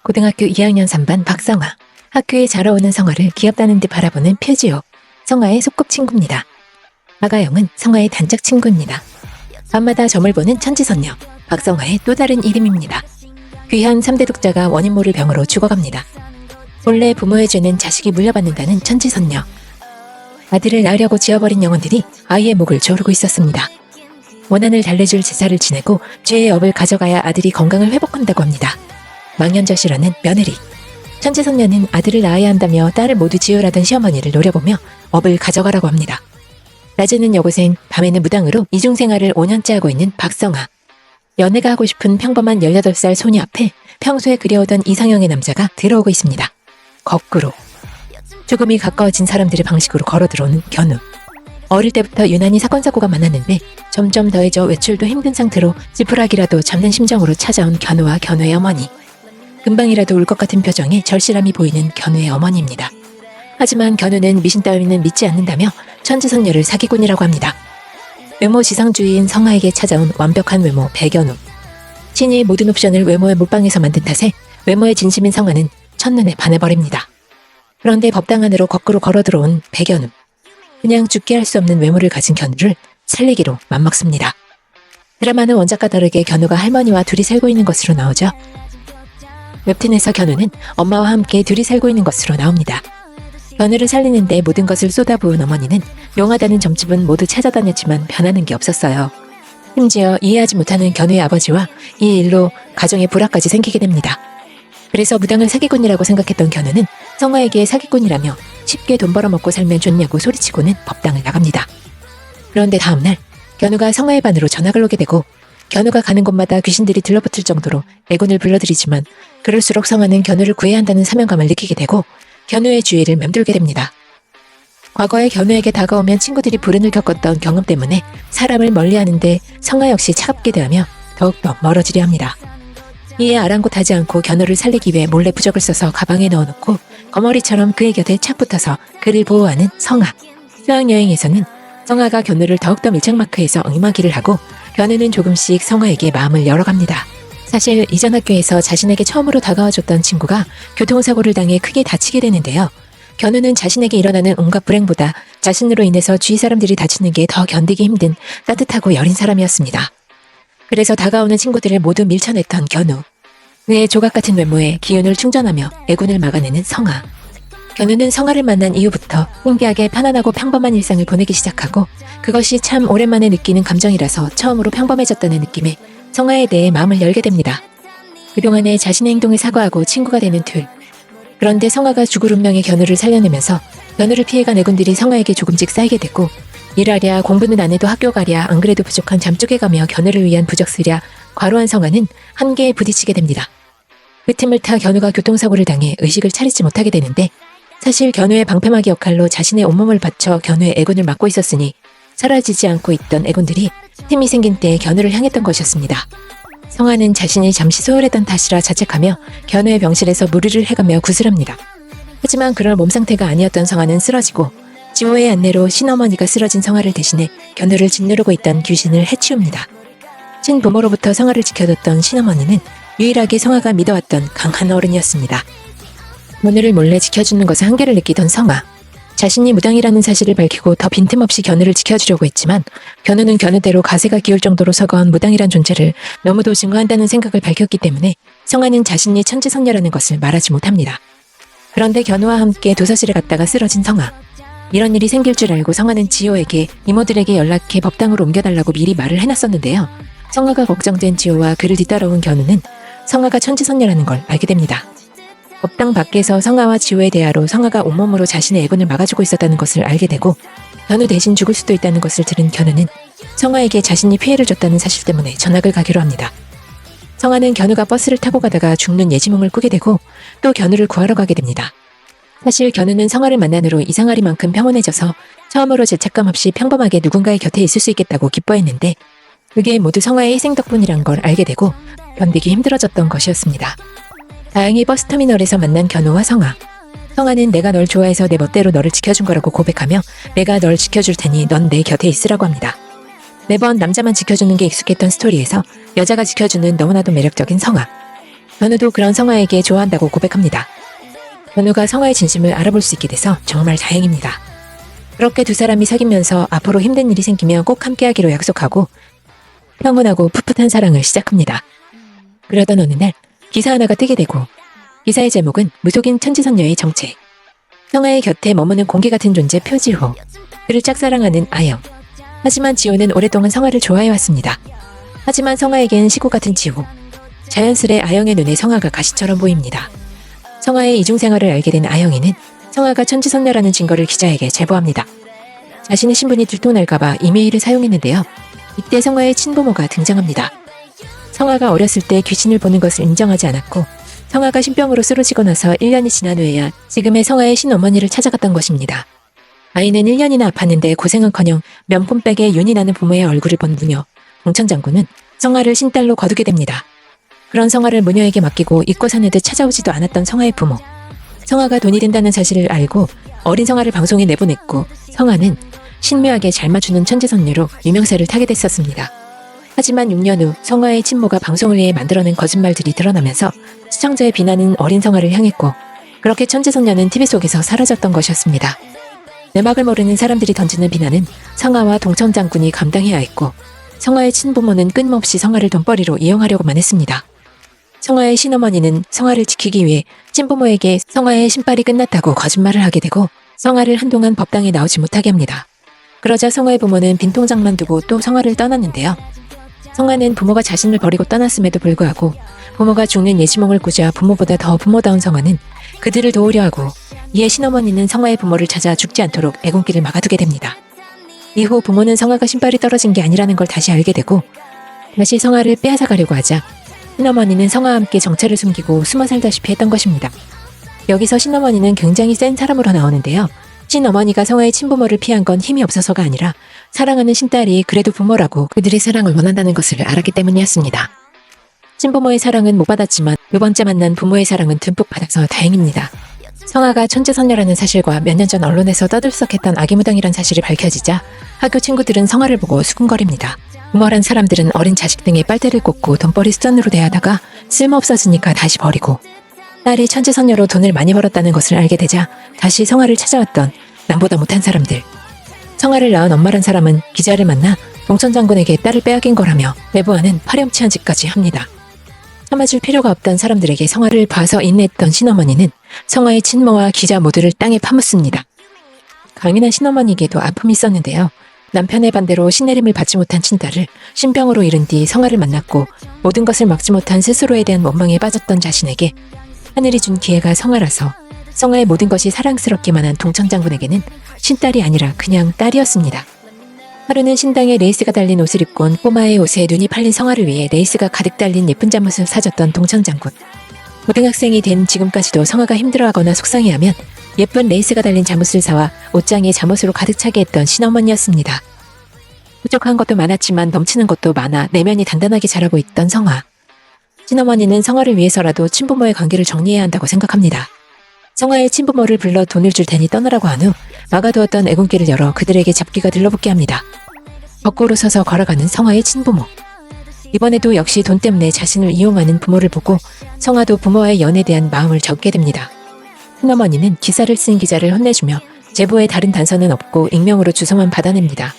고등학교 2학년 3반 박성아. 학교에 자러 오는 성아를 귀엽다는 듯 바라보는 표지호. 성아의 소꿉친구입니다. 아가영은 성아의 단짝 친구입니다. 밤마다 점을 보는 천지선녀. 박성아의 또 다른 이름입니다. 귀한 3대 독자가 원인 모를 병으로 죽어갑니다. 본래 부모의 죄는 자식이 물려받는다는 천지선녀. 아들을 낳으려고 지어버린 영혼들이 아이의 목을 조르고 있었습니다. 원한을 달래줄 제사를 지내고 죄의 업을 가져가야 아들이 건강을 회복한다고 합니다. 망연자실하는 며느리. 천지선녀는 아들을 낳아야 한다며 딸을 모두 지으라던 시어머니를 노려보며 업을 가져가라고 합니다. 낮에는 여고생, 밤에는 무당으로 이중생활을 5년째 하고 있는 박성아. 연애가 하고 싶은 평범한 18살 소녀 앞에 평소에 그려오던 이상형의 남자가 들어오고 있습니다. 거꾸로. 조금이 가까워진 사람들의 방식으로 걸어들어오는 견우. 어릴 때부터 유난히 사건 사고가 많았는데 점점 더해져 외출도 힘든 상태로 지푸라기라도 잡는 심정으로 찾아온 견우와 견우의 어머니. 금방이라도 울 것 같은 표정에 절실함이 보이는 견우의 어머니입니다. 하지만 견우는 미신 따위는 믿지 않는다며 천지선녀를 사기꾼이라고 합니다. 외모 지상주의인 성아에게 찾아온 완벽한 외모 배견우. 신이 모든 옵션을 외모에 몰빵해서 만든 탓에 외모에 진심인 성아는 첫눈에 반해버립니다. 그런데 법당 안으로 거꾸로 걸어들어온 배견우. 그냥 죽게 할 수 없는 외모를 가진 견우를 살리기로 맘먹습니다. 드라마는 원작과 다르게 견우가 할머니와 둘이 살고 있는 것으로 나오죠. 웹툰에서 견우는 엄마와 함께 둘이 살고 있는 것으로 나옵니다. 견우를 살리는데 모든 것을 쏟아부은 어머니는 용하다는 점집은 모두 찾아다녔지만 변하는 게 없었어요. 심지어 이해하지 못하는 견우의 아버지와 이 일로 가정에 불화까지 생기게 됩니다. 그래서 무당을 사기꾼이라고 생각했던 견우는 성아에게 사기꾼이라며 쉽게 돈 벌어먹고 살면 좋냐고 소리치고는 법당을 나갑니다. 그런데 다음날 견우가 성아의 반으로 전학을 오게 되고 견우가 가는 곳마다 귀신들이 들러붙을 정도로 애군을 불러들이지만 그럴수록 성아는 견우를 구해야 한다는 사명감을 느끼게 되고 견우의 주위를 맴돌게 됩니다. 과거에 견우에게 다가오면 친구들이 불운을 겪었던 경험 때문에 사람을 멀리하는데 성아 역시 차갑게 대하며 더욱더 멀어지려 합니다. 이에 아랑곳하지 않고 견우를 살리기 위해 몰래 부적을 써서 가방에 넣어놓고 거머리처럼 그의 곁에 착 붙어서 그를 보호하는 성아. 수학여행에서는 성아가 견우를 더욱더 밀착마크해서 응임하기를 하고 견우는 조금씩 성아에게 마음을 열어갑니다. 사실 이전 학교에서 자신에게 처음으로 다가와줬던 친구가 교통사고를 당해 크게 다치게 되는데요. 견우는 자신에게 일어나는 온갖 불행보다 자신으로 인해서 주위 사람들이 다치는 게 더 견디기 힘든 따뜻하고 여린 사람이었습니다. 그래서 다가오는 친구들을 모두 밀쳐냈던 견우. 그의 조각같은 외모에 기운을 충전하며 애군을 막아내는 성아. 견우는 성아를 만난 이후부터 신기하게 편안하고 평범한 일상을 보내기 시작하고 그것이 참 오랜만에 느끼는 감정이라서 처음으로 평범해졌다는 느낌에 성아에 대해 마음을 열게 됩니다. 그동안에 자신의 행동을 사과하고 친구가 되는 둘. 그런데 성아가 죽을 운명의 견우를 살려내면서 견우를 피해간 애군들이 성아에게 조금씩 쌓이게 되고 일하랴 공부는 안 해도 학교 가랴 안 그래도 부족한 잠 쪼개가며 견우를 위한 부적 쓰랴 과로한 성아는 한계에 부딪히게 됩니다. 그 틈을 타 견우가 교통사고를 당해 의식을 차리지 못하게 되는데 사실 견우의 방패막이 역할로 자신의 온몸을 바쳐 견우의 애군을 막고 있었으니 사라지지 않고 있던 애군들이 틈이 생긴 때 견우를 향했던 것이었습니다. 성아는 자신이 잠시 소홀했던 탓이라 자책하며 견우의 병실에서 무리를 해가며 구슬합니다. 하지만 그럴 몸 상태가 아니었던 성아는 쓰러지고 지호의 안내로 신어머니가 쓰러진 성아를 대신해 견우를 짓누르고 있던 귀신을 해치웁니다. 친부모로부터 성아를 지켜줬던 신어머니는 유일하게 성아가 믿어왔던 강한 어른이었습니다. 견우를 몰래 지켜주는 것에 한계를 느끼던 성아. 자신이 무당이라는 사실을 밝히고 더 빈틈없이 견우를 지켜주려고 했지만 견우는 견우대로 가세가 기울 정도로 서거한 무당이란 존재를 너무도 증오한다는 생각을 밝혔기 때문에 성아는 자신이 천지선녀라는 것을 말하지 못합니다. 그런데 견우와 함께 도서실에 갔다가 쓰러진 성아. 이런 일이 생길 줄 알고 성아는 지호에게 이모들에게 연락해 법당으로 옮겨달라고 미리 말을 해놨었는데요. 성아가 걱정된 지호와 그를 뒤따라온 견우는 성아가 천지선녀라는 걸 알게 됩니다. 법당 밖에서 성아와 지호의 대화로 성아가 온몸으로 자신의 애군을 막아주고 있었다는 것을 알게 되고 견우 대신 죽을 수도 있다는 것을 들은 견우는 성아에게 자신이 피해를 줬다는 사실 때문에 전학을 가기로 합니다. 성아는 견우가 버스를 타고 가다가 죽는 예지몽을 꾸게 되고 또 견우를 구하러 가게 됩니다. 사실 견우는 성아를 만난 후로 이상하리만큼 평온해져서 처음으로 죄책감 없이 평범하게 누군가의 곁에 있을 수 있겠다고 기뻐했는데 그게 모두 성아의 희생 덕분이란 걸 알게 되고 견디기 힘들어졌던 것이었습니다. 다행히 버스터미널에서 만난 견우와 성아. 성아는 내가 널 좋아해서 내 멋대로 너를 지켜준 거라고 고백하며 내가 널 지켜줄 테니 넌 내 곁에 있으라고 합니다. 매번 남자만 지켜주는 게 익숙했던 스토리에서 여자가 지켜주는 너무나도 매력적인 성아. 견우도 그런 성화에게 좋아한다고 고백합니다. 견우가 성화의 진심을 알아볼 수 있게 돼서 정말 다행입니다. 그렇게 두 사람이 사귀면서 앞으로 힘든 일이 생기면 꼭 함께하기로 약속하고 평온하고 풋풋한 사랑을 시작합니다. 그러던 어느 날 기사 하나가 뜨게 되고 기사의 제목은 무속인 천지선녀의 정체. 성화의 곁에 머무는 공기 같은 존재 표지호. 그를 짝사랑하는 아영. 하지만 지호는 오랫동안 성화를 좋아해왔습니다. 하지만 성화에겐 시구 같은 지호. 자연스레 아영의 눈에 성화가 가시처럼 보입니다. 성화의 이중생활을 알게 된 아영이는 성화가 천지선녀라는 증거를 기자에게 제보합니다. 자신의 신분이 들통날까봐 이메일을 사용했는데요. 이때 성화의 친부모가 등장합니다. 성화가 어렸을 때 귀신을 보는 것을 인정하지 않았고 성화가 신병으로 쓰러지고 나서 1년이 지난 후에야 지금의 성화의 신어머니를 찾아갔던 것입니다. 아이는 1년이나 아팠는데 고생은커녕 면품백에 윤이 나는 부모의 얼굴을 본 무녀 동천장군은 성화를 신딸로 거두게 됩니다. 그런 성화를 무녀에게 맡기고 잊고 사는 듯 찾아오지도 않았던 성화의 부모. 성화가 돈이 된다는 사실을 알고 어린 성화를 방송에 내보냈고 성화는 신묘하게 잘 맞추는 천지선녀로 유명세를 타게 됐었습니다. 하지만 6년 후 성화의 친모가 방송을 위해 만들어낸 거짓말들이 드러나면서 시청자의 비난은 어린 성화를 향했고 그렇게 천지선녀는 TV 속에서 사라졌던 것이었습니다. 내막을 모르는 사람들이 던지는 비난은 성화와 동천장군이 감당해야 했고 성화의 친부모는 끊임없이 성화를 돈벌이로 이용하려고만 했습니다. 성화의 신어머니는 성화를 지키기 위해 친부모에게 성화의 신발이 끝났다고 거짓말을 하게 되고 성화를 한동안 법당에 나오지 못하게 합니다. 그러자 성화의 부모는 빈통장만 두고 또 성화를 떠났는데요. 성화는 부모가 자신을 버리고 떠났음에도 불구하고 부모가 죽는 예지몽을 꾸자 부모보다 더 부모다운 성화는 그들을 도우려 하고 이에 신어머니는 성화의 부모를 찾아 죽지 않도록 애군길을 막아두게 됩니다. 이후 부모는 성화가 신발이 떨어진 게 아니라는 걸 다시 알게 되고 다시 성화를 빼앗아가려고 하자 신어머니는 성화와 함께 정체를 숨기고 숨어 살다시피 했던 것입니다. 여기서 신어머니는 굉장히 센 사람으로 나오는데요. 신어머니가 성화의 친부모를 피한 건 힘이 없어서가 아니라 사랑하는 신딸이 그래도 부모라고 그들의 사랑을 원한다는 것을 알았기 때문이었습니다. 친부모의 사랑은 못 받았지만 두 번째 만난 부모의 사랑은 듬뿍 받아서 다행입니다. 성화가 천지선녀라는 사실과 몇 년 전 언론에서 떠들썩했던 아기무당이란 사실이 밝혀지자 학교 친구들은 성화를 보고 수군거립니다. 부모란 사람들은 어린 자식 등에 빨대를 꽂고 돈벌이 수단으로 대하다가 쓸모없어지니까 다시 버리고 딸이 천지선녀로 돈을 많이 벌었다는 것을 알게 되자 다시 성화를 찾아왔던 남보다 못한 사람들. 성화를 낳은 엄마란 사람은 기자를 만나 동천장군에게 딸을 빼앗긴 거라며 내부하는 파렴치한 짓까지 합니다. 참아줄 필요가 없던 사람들에게 성화를 봐서 인내했던 신어머니는 성화의 친모와 기자 모두를 땅에 파묻습니다. 강인한 신어머니에게도 아픔이 있었는데요. 남편의 반대로 신내림을 받지 못한 친딸을 신병으로 잃은 뒤 성화를 만났고 모든 것을 막지 못한 스스로에 대한 원망에 빠졌던 자신에게 하늘이 준 기회가 성화라서 성화의 모든 것이 사랑스럽기만 한 동천장군에게는 신딸이 아니라 그냥 딸이었습니다. 하루는 신당에 레이스가 달린 옷을 입고 온 꼬마의 옷에 눈이 팔린 성화를 위해 레이스가 가득 달린 예쁜 잠옷을 사줬던 동천장군. 고등학생이 된 지금까지도 성화가 힘들어하거나 속상해하면 예쁜 레이스가 달린 잠옷을 사와 옷장에 잠옷으로 가득 차게 했던 신어머니였습니다. 부족한 것도 많았지만 넘치는 것도 많아 내면이 단단하게 자라고 있던 성화. 신어머니는 성화를 위해서라도 친부모의 관계를 정리해야 한다고 생각합니다. 성화의 친부모를 불러 돈을 줄 테니 떠나라고 한 후 막아두었던 애군길을 열어 그들에게 잡기가 들러붙게 합니다. 거꾸로 서서 걸어가는 성화의 친부모. 이번에도 역시 돈 때문에 자신을 이용하는 부모를 보고 성화도 부모와의 연에 대한 마음을 접게 됩니다. 큰어머니는 기사를 쓴 기자를 혼내주며 제보에 다른 단서는 없고 익명으로 주소만 받아냅니다.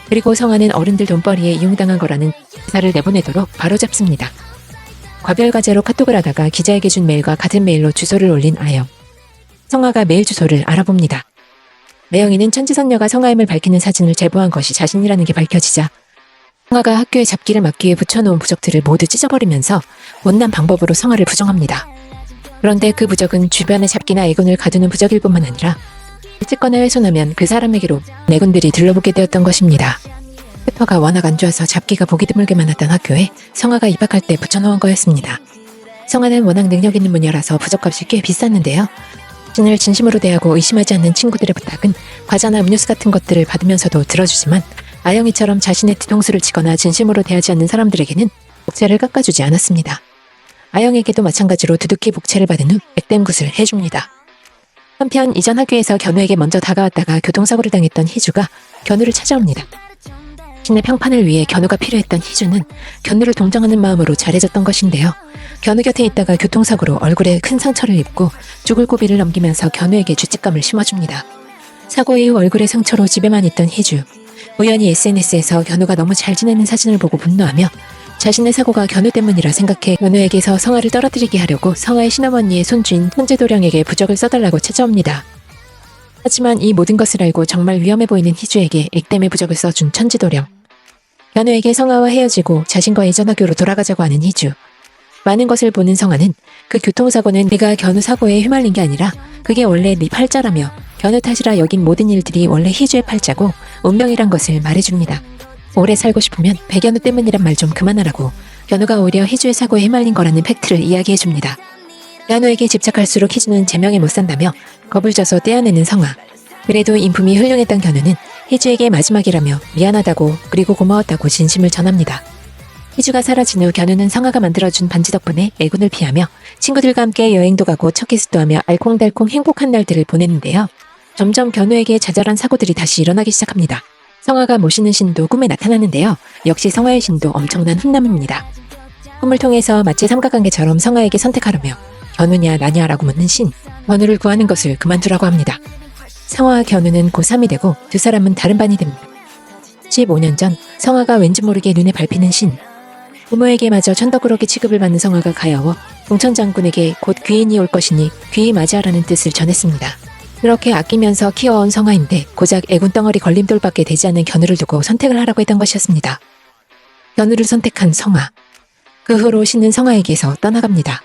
그리고 성화는 어른들 돈벌이에 이용당한 거라는 기사를 내보내도록 바로잡습니다. 과별과제로 카톡을 하다가 기자에게 준 메일과 같은 메일로 주소를 올린 아영. 성화가 메일 주소를 알아봅니다. 아영이는 천지선녀가 성화임을 밝히는 사진을 제보한 것이 자신이라는 게 밝혀지자 성화가 학교에 잡기를 막기 위해 붙여놓은 부적들을 모두 찢어버리면서 못난 방법으로 성화를 부정합니다. 그런데 그 부적은 주변에 잡기나 애군을 가두는 부적일 뿐만 아니라 찍거나 훼손하면 그 사람에게로 애군들이 들러붙게 되었던 것입니다. 페퍼가 워낙 안 좋아서 잡기가 보기 드물게 많았던 학교에 성화가 입학할 때 붙여놓은 거였습니다. 성화는 워낙 능력 있는 무녀라서 부적값이 꽤 비쌌는데요. 자신을 진심으로 대하고 의심하지 않는 친구들의 부탁은 과자나 음료수 같은 것들을 받으면서도 들어주지만 아영이처럼 자신의 뒤통수를 치거나 진심으로 대하지 않는 사람들에게는 복채를 깎아주지 않았습니다. 아영에게도 마찬가지로 두둑히 복채를 받은 후 액땜굿을 해줍니다. 한편 이전 학교에서 견우에게 먼저 다가왔다가 교통사고를 당했던 희주가 견우를 찾아옵니다. 신의 평판을 위해 견우가 필요했던 희주는 견우를 동정하는 마음으로 잘해줬던 것인데요. 견우 곁에 있다가 교통사고로 얼굴에 큰 상처를 입고 죽을 고비를 넘기면서 견우에게 죄책감을 심어줍니다. 사고 이후 얼굴에 상처로 집에만 있던 희주. 우연히 SNS에서 견우가 너무 잘 지내는 사진을 보고 분노하며 자신의 사고가 견우 때문이라 생각해 견우에게서 성화를 떨어뜨리게 하려고 성화의 신어머니의 손주인 천지도령에게 부적을 써달라고 찾아옵니다. 하지만 이 모든 것을 알고 정말 위험해 보이는 희주에게 액땜의 부적을 써준 천지도령. 견우에게 성화와 헤어지고 자신과의 전화교로 돌아가자고 하는 희주. 많은 것을 보는 성화는 그 교통사고는 내가 견우 사고에 휘말린 게 아니라 그게 원래 네 팔자라며 견우 탓이라 여긴 모든 일들이 원래 희주의 팔자고 운명이란 것을 말해줍니다. 오래 살고 싶으면 배견우 때문이란 말 좀 그만하라고 견우가 오히려 희주의 사고에 휘말린 거라는 팩트를 이야기해줍니다. 견우에게 집착할수록 희주는 제명에 못 산다며 겁을 져서 떼어내는 성화. 그래도 인품이 훌륭했던 견우는 희주에게 마지막이라며 미안하다고 그리고 고마웠다고 진심을 전합니다. 희주가 사라진 후 견우는 성화가 만들어준 반지 덕분에 애군을 피하며 친구들과 함께 여행도 가고 첫 키스도 하며 알콩달콩 행복한 날들을 보냈는데요. 점점 견우에게 자잘한 사고들이 다시 일어나기 시작합니다. 성화가 모시는 신도 꿈에 나타나는데요. 역시 성화의 신도 엄청난 훈남입니다. 꿈을 통해서 마치 삼각관계처럼 성화에게 선택하라며 견우냐 나냐라고 묻는 신, 견우를 구하는 것을 그만두라고 합니다. 성화와 견우는 고3이 되고 두 사람은 다른 반이 됩니다. 15년 전 성화가 왠지 모르게 눈에 밟히는 신, 부모에게 마저 천덕꾸러기 취급을 받는 성화가 가여워 동천장군에게 곧 귀인이 올 것이니 귀히 맞이하라는 뜻을 전했습니다. 그렇게 아끼면서 키워온 성화인데 고작 애군 덩어리 걸림돌밖에 되지 않는 견우를 두고 선택을 하라고 했던 것이었습니다. 견우를 선택한 성화. 그 후로 신은 성화에게서 떠나갑니다.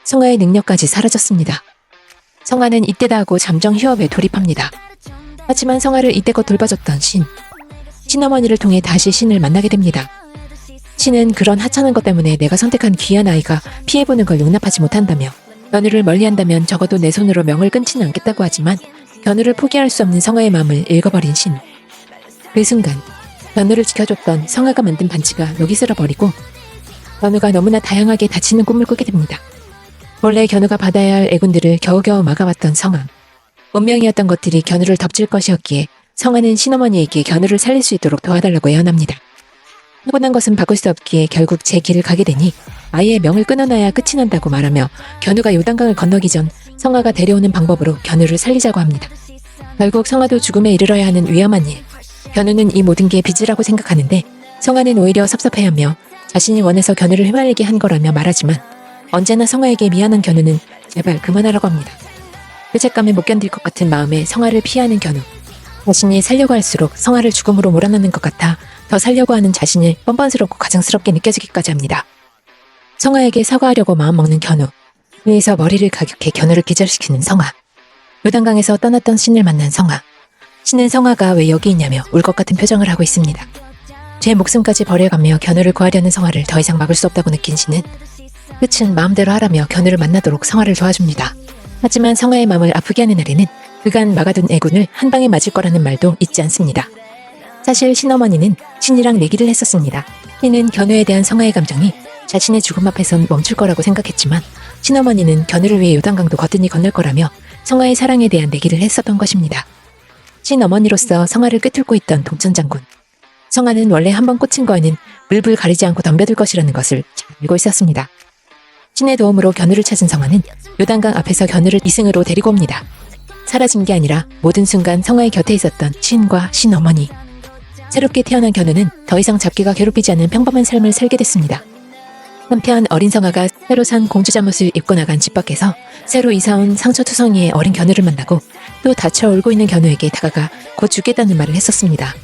성화의 능력까지 사라졌습니다. 성화는 이때다 하고 잠정 휴업에 돌입합니다. 하지만 성화를 이때껏 돌봐줬던 신어머니를 통해 다시 신을 만나게 됩니다. 신은 그런 하찮은 것 때문에 내가 선택한 귀한 아이가 피해보는 걸 용납하지 못한다며 견우를 멀리한다면 적어도 내 손으로 명을 끊지는 않겠다고 하지만 견우를 포기할 수 없는 성화의 마음을 읽어버린 신. 그 순간 견우를 지켜줬던 성화가 만든 반지가 녹이 슬어버리고 견우가 너무나 다양하게 다치는 꿈을 꾸게 됩니다. 원래 견우가 받아야 할 애군들을 겨우겨우 막아왔던 성화. 운명이었던 것들이 견우를 덮칠 것이었기에 성화는 신어머니에게 견우를 살릴 수 있도록 도와달라고 애원합니다. 하고 난 것은 바꿀 수 없기에 결국 제 길을 가게 되니 아이의 명을 끊어놔야 끝이 난다고 말하며 견우가 요단강을 건너기 전 성화가 데려오는 방법으로 견우를 살리자고 합니다. 결국 성화도 죽음에 이르러야 하는 위험한 일. 견우는 이 모든 게 빚이라고 생각하는데 성화는 오히려 섭섭해하며 자신이 원해서 견우를 휘말리게 한 거라며 말하지만 언제나 성화에게 미안한 견우는 제발 그만하라고 합니다. 죄책감에 못 견딜 것 같은 마음에 성화를 피하는 견우. 자신이 살려고 할수록 성화를 죽음으로 몰아넣는 것 같아 더 살려고 하는 자신을 뻔뻔스럽고 가증스럽게 느껴지기까지 합니다. 성화에게 사과하려고 마음먹는 견우. 위에서 머리를 가격해 견우를 기절시키는 성화. 요단강에서 떠났던 신을 만난 성화. 신은 성화가 왜 여기 있냐며 울 것 같은 표정을 하고 있습니다. 제 목숨까지 버려가며 견우를 구하려는 성화를 더 이상 막을 수 없다고 느낀 신은 끝은 마음대로 하라며 견우를 만나도록 성화를 도와줍니다. 하지만 성화의 마음을 아프게 하는 날에는 그간 막아둔 애군을 한 방에 맞을 거라는 말도 잊지 않습니다. 사실 신어머니는 신이랑 내기를 했었습니다. 신은 견우에 대한 성화의 감정이 자신의 죽음 앞에선 멈출 거라고 생각했지만 신어머니는 견우를 위해 요단강도 거뜬히 건널 거라며 성화의 사랑에 대한 내기를 했었던 것입니다. 신어머니로서 성화를 꿰뚫고 있던 동천장군. 성화는 원래 한번 꽂힌 거에는 물불 가리지 않고 덤벼들 것이라는 것을 잘 알고 있었습니다. 신의 도움으로 견우를 찾은 성화는 요단강 앞에서 견우를 이승으로 데리고 옵니다. 사라진 게 아니라 모든 순간 성화의 곁에 있었던 신과 신어머니. 새롭게 태어난 견우는 더 이상 잡기가 괴롭히지 않는 평범한 삶을 살게 됐습니다. 한편 어린 성화가 새로 산 공주 잠옷을 입고 나간 집 밖에서 새로 이사온 상처투성이의 어린 견우를 만나고 또 다쳐 울고 있는 견우에게 다가가 곧 죽겠다는 말을 했었습니다.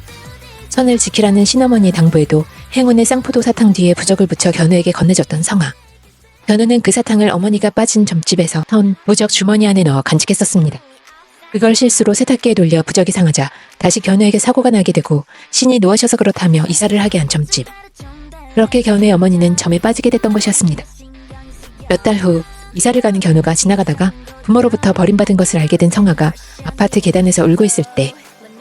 선을 지키라는 신어머니의 당부에도 행운의 쌍포도 사탕 뒤에 부적을 붙여 견우에게 건네줬던 성화. 견우는 그 사탕을 어머니가 빠진 점집에서 턴 부적 주머니 안에 넣어 간직했었습니다. 그걸 실수로 세탁기에 돌려 부적이 상하자 다시 견우에게 사고가 나게 되고 신이 놓으셔서 그렇다며 이사를 하게 한 점집. 그렇게 견우의 어머니는 점에 빠지게 됐던 것이었습니다. 몇 달 후 이사를 가는 견우가 지나가다가 부모로부터 버림받은 것을 알게 된 성화가 아파트 계단에서 울고 있을 때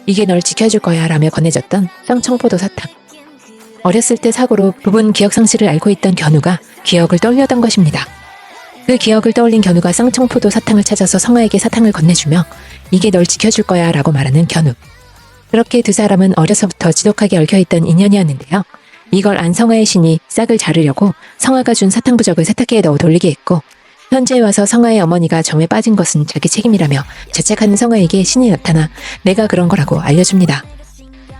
이게 널 지켜줄 거야 라며 건네줬던 쌍청포도 사탕. 어렸을 때 사고로 부분 기억 상실을 앓고 있던 견우가 기억을 떠올렸던 것입니다. 그 기억을 떠올린 견우가 쌍청포도 사탕을 찾아서 성화에게 사탕을 건네주며 이게 널 지켜줄 거야 라고 말하는 견우. 그렇게 두 사람은 어려서부터 지독하게 얽혀있던 인연이었는데요. 이걸 안 성화의 신이 싹을 자르려고 성화가 준 사탕부적을 세탁기에 넣어 돌리게 했고, 현재에 와서 성화의 어머니가 점에 빠진 것은 자기 책임이라며 자책하는 성화에게 신이 나타나 내가 그런 거라고 알려줍니다.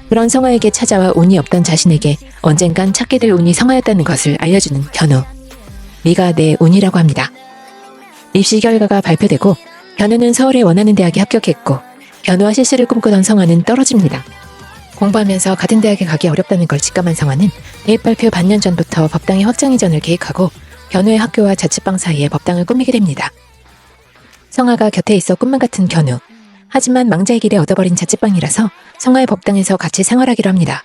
그런 성화에게 찾아와 운이 없던 자신에게 언젠간 찾게 될 운이 성화였다는 것을 알려주는 견우. 네가 내 운이라고 합니다. 입시 결과가 발표되고 견우는 서울에 원하는 대학에 합격했고, 견우와 실수를 꿈꾸던 성화는 떨어집니다. 공부하면서 같은 대학에 가기 어렵다는 걸 직감한 성화는 대입 발표 반년 전부터 법당의 확장 이전을 계획하고 견우의 학교와 자취방 사이에 법당을 꾸미게 됩니다. 성화가 곁에 있어 꿈만 같은 견우. 하지만 망자의 길에 얻어버린 자취방이라서 성화의 법당에서 같이 생활하기로 합니다.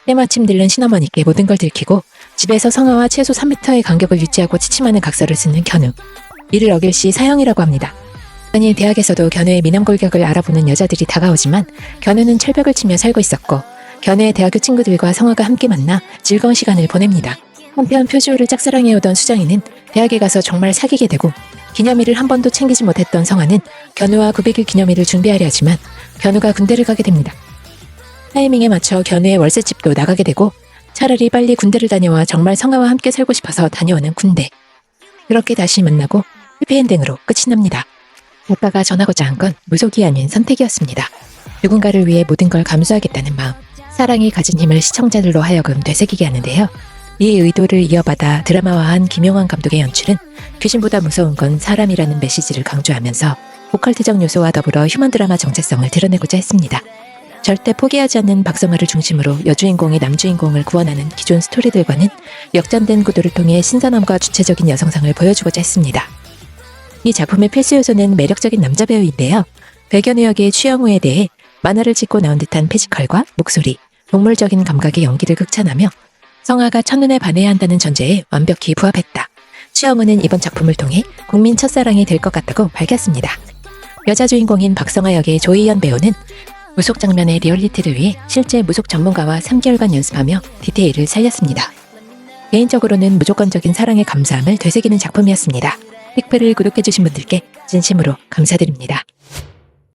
때마침 들른 신어머니께 모든 걸 들키고 집에서 성화와 최소 3m의 간격을 유지하고 취침하는 각서를 쓰는 견우. 이를 어길 시 사형이라고 합니다. 흔히 대학에서도 견우의 미남 골격을 알아보는 여자들이 다가오지만 견우는 철벽을 치며 살고 있었고, 견우의 대학교 친구들과 성화가 함께 만나 즐거운 시간을 보냅니다. 한편 표주를 짝사랑해오던 수정이는 대학에 가서 정말 사귀게 되고, 기념일을 한 번도 챙기지 못했던 성화는 견우와 900일 기념일을 준비하려 하지만 견우가 군대를 가게 됩니다. 타이밍에 맞춰 견우의 월세집도 나가게 되고, 차라리 빨리 군대를 다녀와 정말 성화와 함께 살고 싶어서 다녀오는 군대. 그렇게 다시 만나고 해피엔딩으로 끝이 납니다. 작가가 전하고자 한 건 무속이 아닌 선택이었습니다. 누군가를 위해 모든 걸 감수하겠다는 마음, 사랑이 가진 힘을 시청자들로 하여금 되새기게 하는데요. 이 의도를 이어받아 드라마화한 김용환 감독의 연출은 귀신보다 무서운 건 사람이라는 메시지를 강조하면서 오컬트적 요소와 더불어 휴먼 드라마 정체성을 드러내고자 했습니다. 절대 포기하지 않는 박성화를 중심으로 여주인공이 남주인공을 구원하는 기존 스토리들과는 역전된 구도를 통해 신선함과 주체적인 여성상을 보여주고자 했습니다. 이 작품의 필수 요소는 매력적인 남자 배우인데요. 백연우 역의 추영우에 대해 만화를 찍고 나온 듯한 피지컬과 목소리, 동물적인 감각의 연기를 극찬하며 성화가 첫눈에 반해야 한다는 전제에 완벽히 부합했다. 추영우는 이번 작품을 통해 국민 첫사랑이 될 것 같다고 밝혔습니다. 여자 주인공인 박성화 역의 조희연 배우는 무속 장면의 리얼리티를 위해 실제 무속 전문가와 3개월간 연습하며 디테일을 살렸습니다. 개인적으로는 무조건적인 사랑의 감사함을 되새기는 작품이었습니다. 픽플을 구독해주신 분들께 진심으로 감사드립니다.